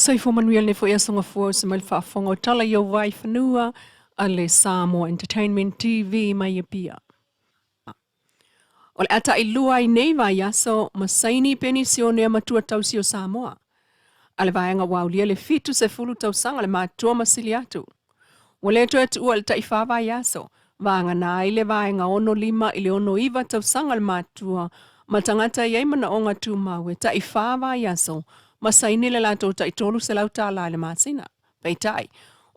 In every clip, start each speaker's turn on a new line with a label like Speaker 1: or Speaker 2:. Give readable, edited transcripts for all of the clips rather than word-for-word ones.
Speaker 1: Saifo manuel ne fo yasonga fo se mal fa fongo Tala yo Vaifanua a le Samoa Entertainment TV mai pia. O le ata i lua i nei vai yaso masaini penisione matua tausi o Samoa. A le vaenga waulia le fitu se fulu tausanga le matua masili atu. Wale to etu ua le taifa vai yaso. Vanga na ile vaenga ono lima ile ono iwa tausanga le matua. Matangata yai mana onga tu mawe taifa vai yaso. Masaini le lato taitolu se lau Tala le masina. Peitai.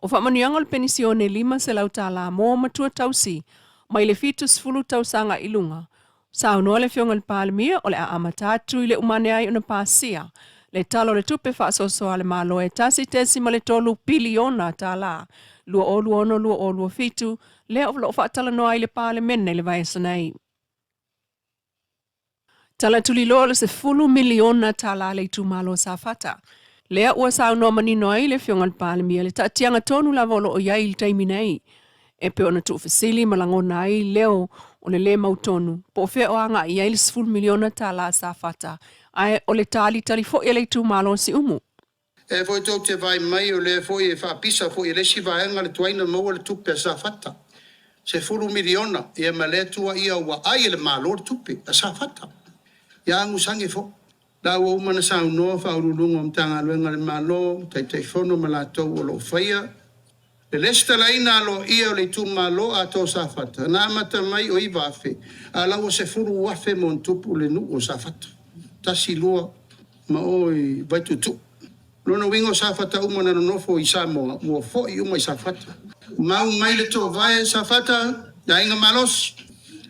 Speaker 1: O whamanianga le penisione lima se lau Tala mo matua tausi. Mai le fitu sfulu tausanga ilunga. Sao noa le fionga le palemia o le amatatu i le umane ai una pasia. Le talo le tupe whaasosoa le malo e tasi tesi ma le tolu piliona Tala. Lua o lua fitu. Le o whaatala noa ai le palemene le vaisanei. Tala tulilo le se fulu miliona Tala le tu malo sa fata. Lea ua sao noa manino ai le fionga le palemia le taatianga tonu la volo o iai il taiminei. E pe ona tu fasili malangona ai leo o le mautonu. Po fe o anga iai le sfulu miliona Tala sa fata. Ai o le tali fo e le tu malo si umu.
Speaker 2: E foi tau te vai mai o le foi e whaapisa foi e le si vaenga le tuaina maua le tupe sa fata. Se fulu miliona e male tua ia ua ai le malo le tupe sa fata. Ia angu sangi fo. La ua umana sa unoa whaurulunga mtanga luenga le malo, tai fono malatou o lo whaia. Le lesta laina alo ia o le tu malo a to sa fata. Na amata mai o iwa afe. A laua se fulu wafe mon tupu le nu o sa fata. Tasi lua ma oi vai tutu. Lona wingo sa fata umana no nofo i Samoa. Mua fo i uma i sa fata. Mau mai le to vai sa fata. Ya inga malos.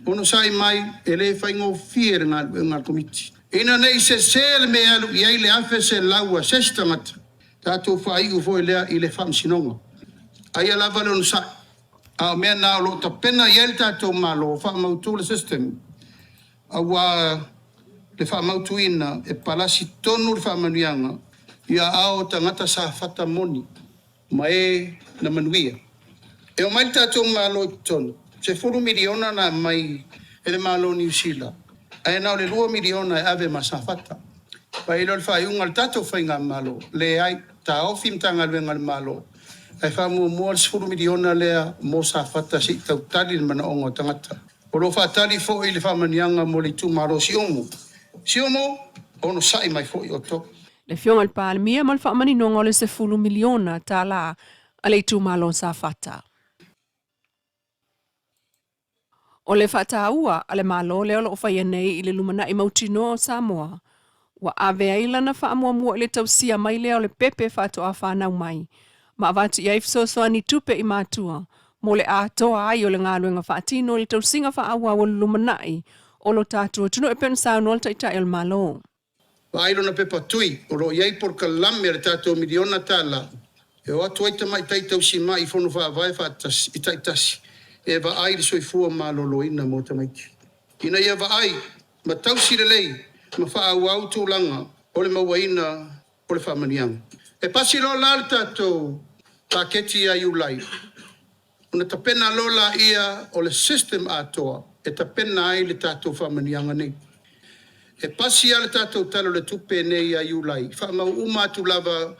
Speaker 2: Ono sai mai ele whaingo fier ngal komiti. Ina nei se le me alu i ai le afe se laua sestangata. Tato whai ufo i le whamsinonga. Ai ala vale ono sa. A mea nao lo ta pena i el tato malo. Whamautu le system. Awa le whamautu ina e palasi tonu le whamanianga. Ia ao tangata sa fata moni. Ma e na manuia. E o mai tato malo tonu. Se furu miliona na mai ele malo New Zealand. Ai nao le 2 miliona e ave masafata. Pa ilo le whaiunga le tato whainga malo. Le ai ta ofim tanga luenga le malo. Ai whamu mua le furu miliona lea mo safata si tau tali le mana ongo tangata. O lo whaatali fo i le whamanianga mo le tu maro si omu. Si omu, ono sai mai fo i o to.
Speaker 1: Le fionga le palemia mal whaamani nonga le se fulu miliona Tala a le tu malo sa fata. O le whataua a le malo leo o whaia nei i le lumana i mautino o Samoa. Wa ave aila na whaamua mua le tausia mai leo le pepe whatoa whanau mai. Ma avatu i aifsosoa ni tupe i mātua. Mo le atoa ai o le ngāluenga whaatino le tausinga whaaua o le lumanai. O lo tātua tuno e pen sao nol taitai el malo.
Speaker 2: Ailo na pepa tui, o lo iai por kalame le tātou miliona Tala. E o atu aita mai taitau si mai i whonu whaavai whaatas i taitasi. E va ai le soifua malolo ina mo tamaiti. Ina ia va ai, ma tausi le lei, ma whaau au tūlanga, o le mawaina, o le whamanianga. E pasi lo la le tātou, paketi a iulai. Una tapena lola ia o le system atoa, e tapena ai le tātou whamanianga nei. E pasi a le tātou talo le tupe nei a iulai. Whamau uma atu lava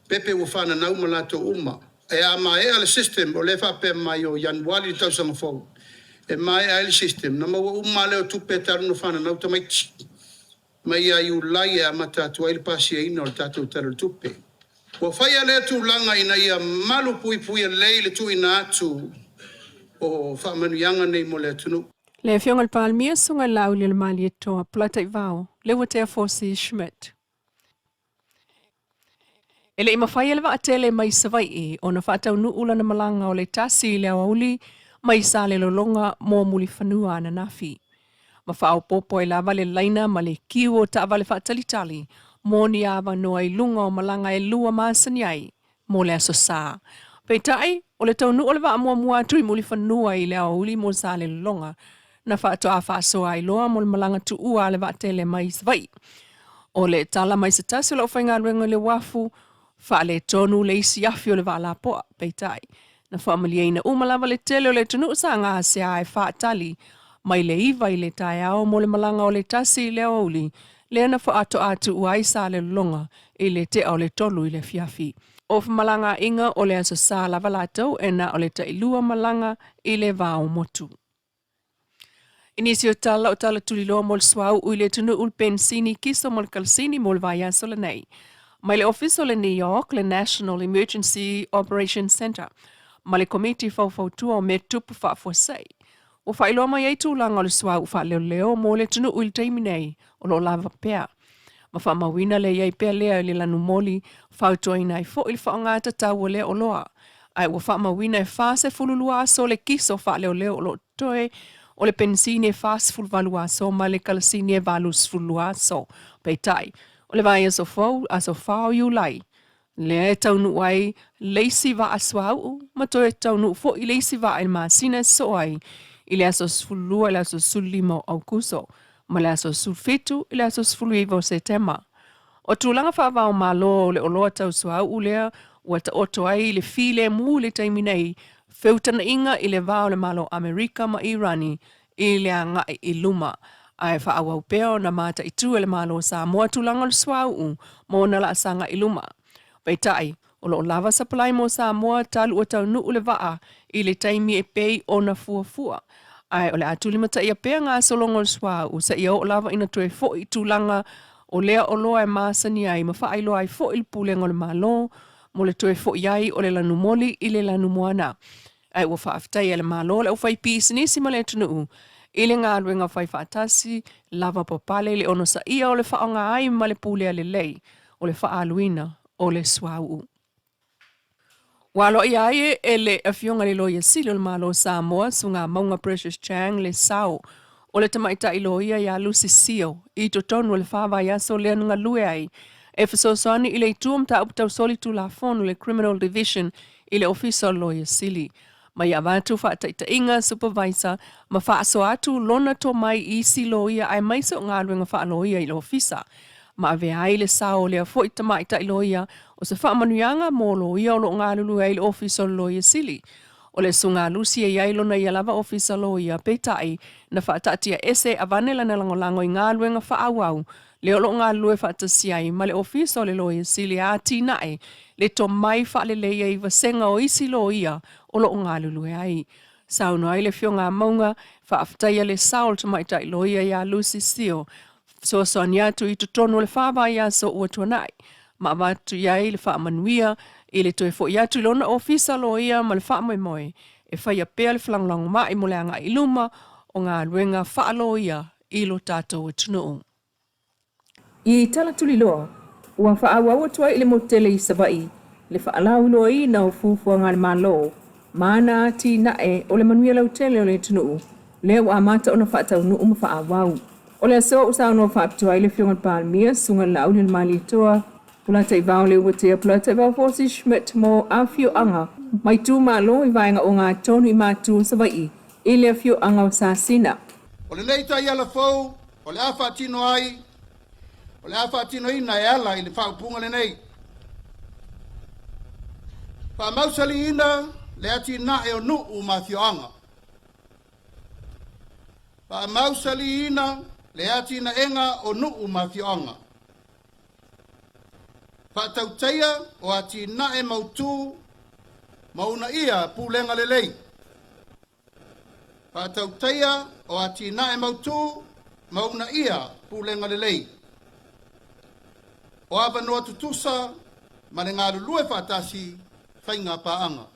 Speaker 2: pepe wafana na uma lato uma. E a mai ale system o le whape mai o Januari tau samafou. E mai ale system. Na maua uma leo tupe taru no whana nau tamaiti. Mai a iulai e a matatu aile pasi e ina o le tātou talo le tupe. Wa whaia lea tu langa ina ia malu pui pui lei le tu ina atu o whamanuianga nei mo le tunu.
Speaker 1: Le fionga le palemia sunga lau le mali e toa plata i vau. Le watea fosi Schmidt. Ele ima whaia lewa atele mai savai e o na whaatau nuula na malanga o le tasi le auli mai sa le lolonga mo muli whanua na nafi. Ma whao popo e lava le laina ma le kiu o tawa le whaatalitali mo ni awa noa i lunga o malanga e lua maasani ai mo le aso saa. Peitai o le tau nuula wa amua mua atu i muli whanua i le auli mo sa le lolonga na whaatoa whaasoa i loa mo le malanga tu ua le waatele mai savai. O le tala mai sa tasi o la whainga ruenga le wafu Whaale tonu le isi afi o le wala poa, peitai. Na whaamalia ina umalawa le tele o le tunu sa ngā se ae whaatali, mai le iwa i le tai ao mo le malanga o le tasi le auli, le na fa atu uai sa le longa i le te o le tolu i le fiafi. O malanga inga o le aso sa lava lātou e na o le Leilua malanga i le vāo motu. Inisio tala o tala tuliloa mo le swau ui le tunu ul pensini kiso mo le kalsini mo le vaiaso le nei. Mai le ofiso le New York, le National Emergency Operations Center, ma le komiti fau-fautua o me tupu whaafuasei. O whailoa mai ei tūlanga o le swau wha leo mo le tunu ul teimi nei o lo lava pea. Ma wha mawina le iei pea lea le lanu moli whautoina i fo il whaongata tau o lea o loa. Ai wa wha mawina e whase fululua aso le kiso wha leo o lo toe o le pensini e whase fulvalu aso ma le kalasini e valus fulua aso. Peitai, o le vai aso whao iu lai. Le e taunu ai leisi va aswau, ma to e taunu fo i leisi va il masina so ai. I le aso fulua, i le aso sulimo au kuso. Ma le aso sulfitu, i le aso sfuluivo se tema. O tūlanga whaavao malo le oloa tau sua ulea, ua ta oto ai le file mu le taiminei, feutana inga i le vao le malo Amerika ma Irani, i le anga i luma. Ai whaawau peo na mata i tu le malo Samoa tūlanga le sua mo na la asanga i luma. Peitai, o lo lava supply mo Samoa talu o tau nuu le waa, i le taimi e pei o na fuafua. Ai o le atuli mata ia pea ngā solongo le sua sa ia o lava ina tue fo i tūlanga o lea o loa e masani ai ma wha ailoa ai fo il pulenga le malo mo le tue fo iai o le lanu moli i le lanu moana. Ai ua whaaftai le malo le o whai pīsinisi ma le tunu i le ngā ruenga whai whaatasi lava papale le ono sa ia o le whaonga ai ma le pulea le lei o le whaaluina o le swau. Walo iae e le afionga le loia silo le malo Samoa sunga maunga Precious Chang le sao o le tamaita i loia ia Lucy Sio i to tonu le whawa ia so le anunga lue ai e fasosani i le tuam ta uptau soli tu la fonu le Criminal Division i le official loia sili. Ma ia vatu whaataita inga supervisor ma whaaso atu lona to mai i si loia ai maisa o ngā ruenga wha loia i le ofisa. Ma ave ai le sao le fo tamaita i loia o se whaamanuianga mō loia o lo ngā lulu ai le official loia sili. O le sunga lusi e iailo na ialava ofisa loia peitai na whaatatia ese avanela na langolango i ngā luenga whaawau le olo ngā lue whaatasia i ma le ofisa o le loia sili a tinae le to mai whaaleleia i vasenga o isi loia o lo ngā lulu ai. Sauno ai le fio ngā maunga whaaftaia le saol tamaita i loia ia Lucy Sio so sonia tu i tonu le whawa ia so ua tuanai. Ma watu iai le whaamanuia i le toe fo ia tu lona ofisa loia ma le whaamoemoe e whaia pea le whalanglango mai mo le anga i luma o ngā ruenga whaaloia i lo tātou e tunu. I tala tuli loa, ua whaawawa tua i le motele i savai, le whaalau loa i na o fufua ngā le malo, mana ti nae o le manuia lau tele o le tunu, le ua amata o na whaatau nuu ma whaawau. O le aso usao no whaaptua i le fionga palmia, sunga lau ni le mali toa, Pulata i vau le uatea, pulata i vau Fosi Schmidt mo a fio anga. Mai tū malo i vaenga o ngā tonu i mātū savai, i le fio anga o sāsina.
Speaker 2: O le leita i ala fau, o le a whaatino ai, o le a whaatino i na e ala i le whaupunga le nei. Whaamausali ina le ati na e o nuu ma fio anga. Whaamausali ina le ati na enga o nuu ma fio anga. Whaatautaia o ati na e mautu mauna ia pūlenga lelei. Whaatautaia o ati na e mautu mauna ia pūlenga lelei. O Vaifanua tutusa ma le ngā lulue whaatasi whainga paanga.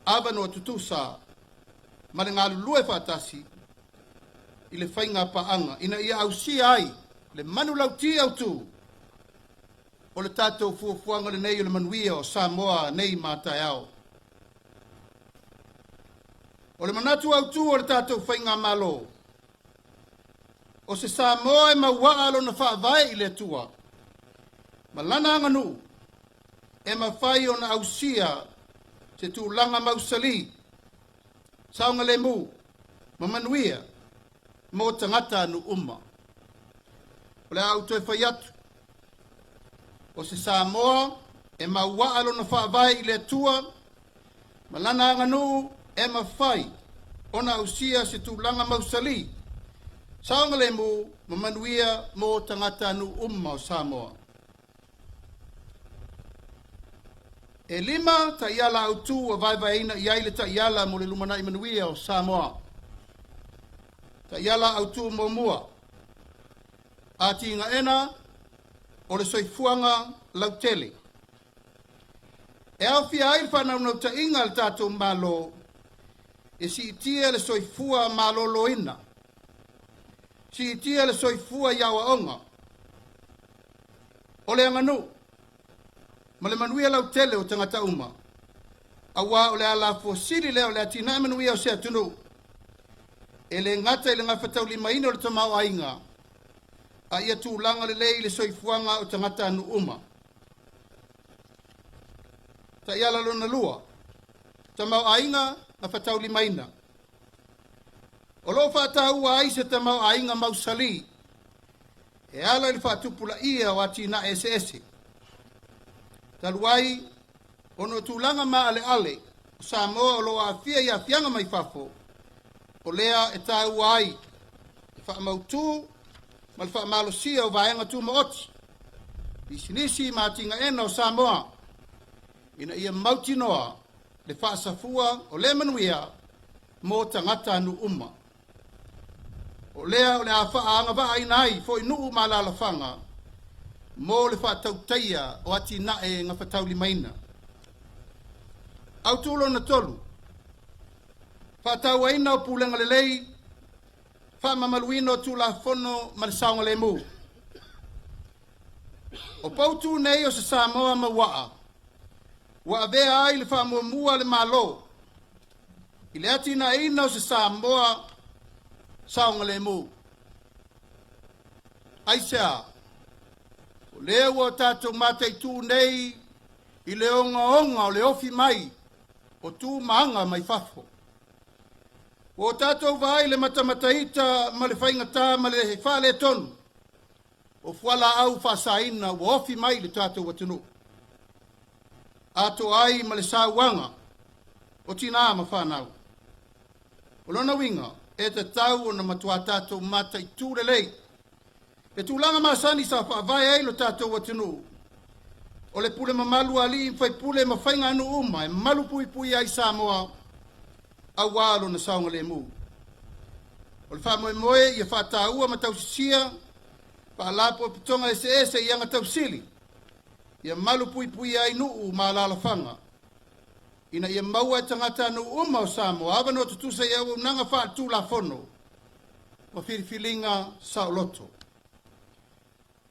Speaker 2: Vaifanua tutusa ma le ngā lulue whaatasi i le whainga paanga. Ina ia au si ai le manu lau ti au tu. O le tātou fuafuanga le nei o le manuia o Samoa nei mātai au. O le manatu au tu o le tātou whainga malo. O se Samoa e mawaa alo na whaavai i le tua. Ma lana anganu e mawhai o na ausia se tūlanga mausali. Saunga le mu, ma manuia, mo tangata anu umma. O le auto e whai atu. O se Samoa e maua alo na whaavai i le tua, ma lana anganu e mawhai o na ausia se tūlanga mausali, Saonga le mo mamanuia mo tangata nu o Samoa. E lima ta iala autu a vaivaina iai le ta iala mo le lumana i manuia o Samoa. Ta iala autu mo mua. Ati inga ena o le soifuanga lautele. E au fia ai whanau nau ta inga le tatou malo e si itia le soifua malo loina. Si itia le soifua iawa onga. O le anganu. Ma le manuia lautele o tangata uma. Awa o le ala fosili leo le atina manuia o sea tunu. E le ngata i le ngawhatau lima ino le tamau ainga. A ia tūlanga le lei le soifuanga o tangata anu uma. Ta iala lona lua. Tamau ainga na whatau lima ina. O lo whatau a aise tamau ainga mausali. E ala le whatupula ia o atina ese. Taluai, ono tūlanga ma ale ale. Samoa o lo a fia ia fianga mai fafo. O lea e tau ai. E wha mautu. Ma le wha malosia o vaenga tu maoti. Nisi ma tinga ena o Samoa. Ina ia mautinoa le wha safua o le manuia mo tangata anu uma. O lea o le a wha anga wa aina ai fo inu ma la lafanga. Mo le wha tautaia o ati nae nga whatau limaina. Au tūlo na tolu. Wha tau aina o pūlenga le lei. Wha mamaluino tūla fono ma le saonga le mu. O pautu nei o se Samoa ma waa. Wa avea ai le wha mua le malo. I le ati na ina o se Samoa saonga le mu. Aisea. O lea ua tātou mātai tū nei i le onga o le ofi mai o tū maanga mai fafo. O tātou vai le matamataita ma le whaingata ma le whale tonu. O fuala au whasaina o ofi mai le tātou watunu. Ato ai ma le sauanga o tina ma whanau. O lona winga e te tau o na matua tātou matai tū le lei. E tūlanga masani sa whaavai ai lo tātou watunu. O le pule mamalu ali whai pule ma whainga anu uma e malu pui ai Samoa a walo na saunga le mu. O le wha moe ia wha ua ma tausisia pa lapo pitonga ese i anga tausili. Ia malu pui ai nuu ma la whanga. Ina ia maua e tangata anu uma o Samoa awa no tutusa ia unanga wha tu la fono. Ma whirifilinga sa loto.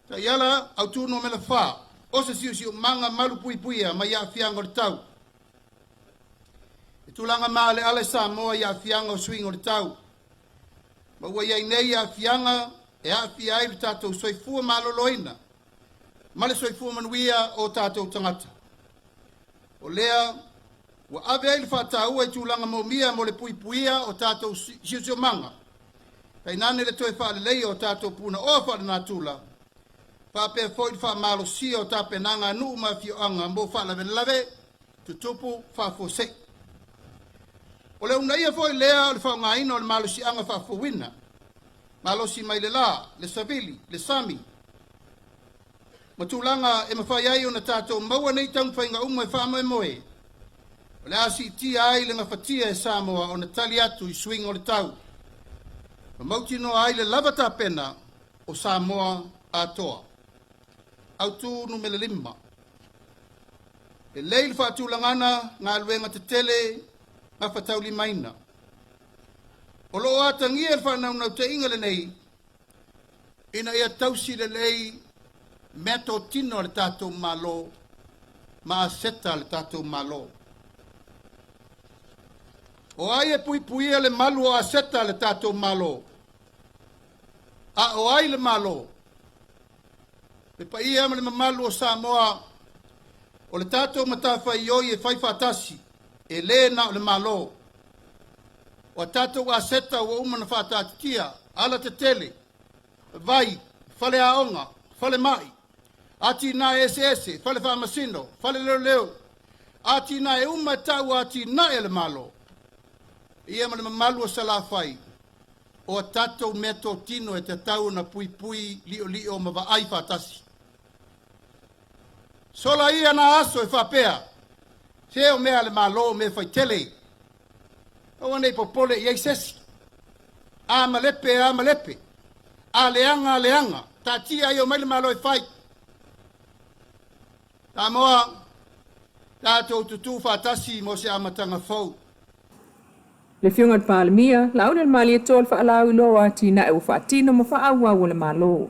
Speaker 2: Ta iala au tūno me la wha, o se siu manga malu pui ma ia fianga o le tau. E tūlanga maa le ale Samoa ia fianga o swing o le tau. Ma ua iai nei ia fianga e a fia ai le tātou soifua maloloina. Ma le soifua manuia o tātou tangata. O lea, ua ave ai le whātaua i tūlanga maumia mo le puipuia o tātou siu manga. Kai nane le toi wha le lei o tātou puna o wha le nā tūla. Whape foi wha malo si o tape nanga nuu ma fio anga mo wha lave tutupu wha fose. O le unaia foi lea o le wha ngaino o le malo si anga wha fowina. Malo si mai le la, le savili, le sami. Matulanga e mawhai ai o na tātou maua nei tang whainga umo e wha moe moe. O le asi tia ai le ngawhatia e Samoa o na tali atu i swing o le tau. Ma mautino ai le lavata pena o Samoa atoa. Autu numele lima. E leil whaatu langana ngā luenga te tele ngā whatau limaina. O lo atangia e whanau nau te ingale nei, ina ia tausi le lei meto tino le tātou malo, ma seta le tātou malo. O ai e pui le malu o a seta le tātou malo. A o ai le malo. E pa ia ma le mamalu o Samoa, o le tātou matawha i oi e whaifatasi, e le na o le malo. O tātou a seta o umana whātātia, ala te tele, vai, whale aonga, whale mai, ati na ese, whale whamasino, whale leo, ati na e uma tau ati na e le malo. Ia ma le mamalu o salawhai, o tatou mea tō tino e te tau na pui pui lio ma wa ai whatasi. Sola ia na aso e whapea, se o mea le malo me whaitele. O nei popole i eisesi. A malepe, a leanga, ta tia i o mai le malo e whai. Ta moa, tātou tutu whatasi mo se amatanga fau.
Speaker 1: Le fiunga palemia, launa le mali e tol fa alau loa tina e ufa tino mo fa awa wala malo.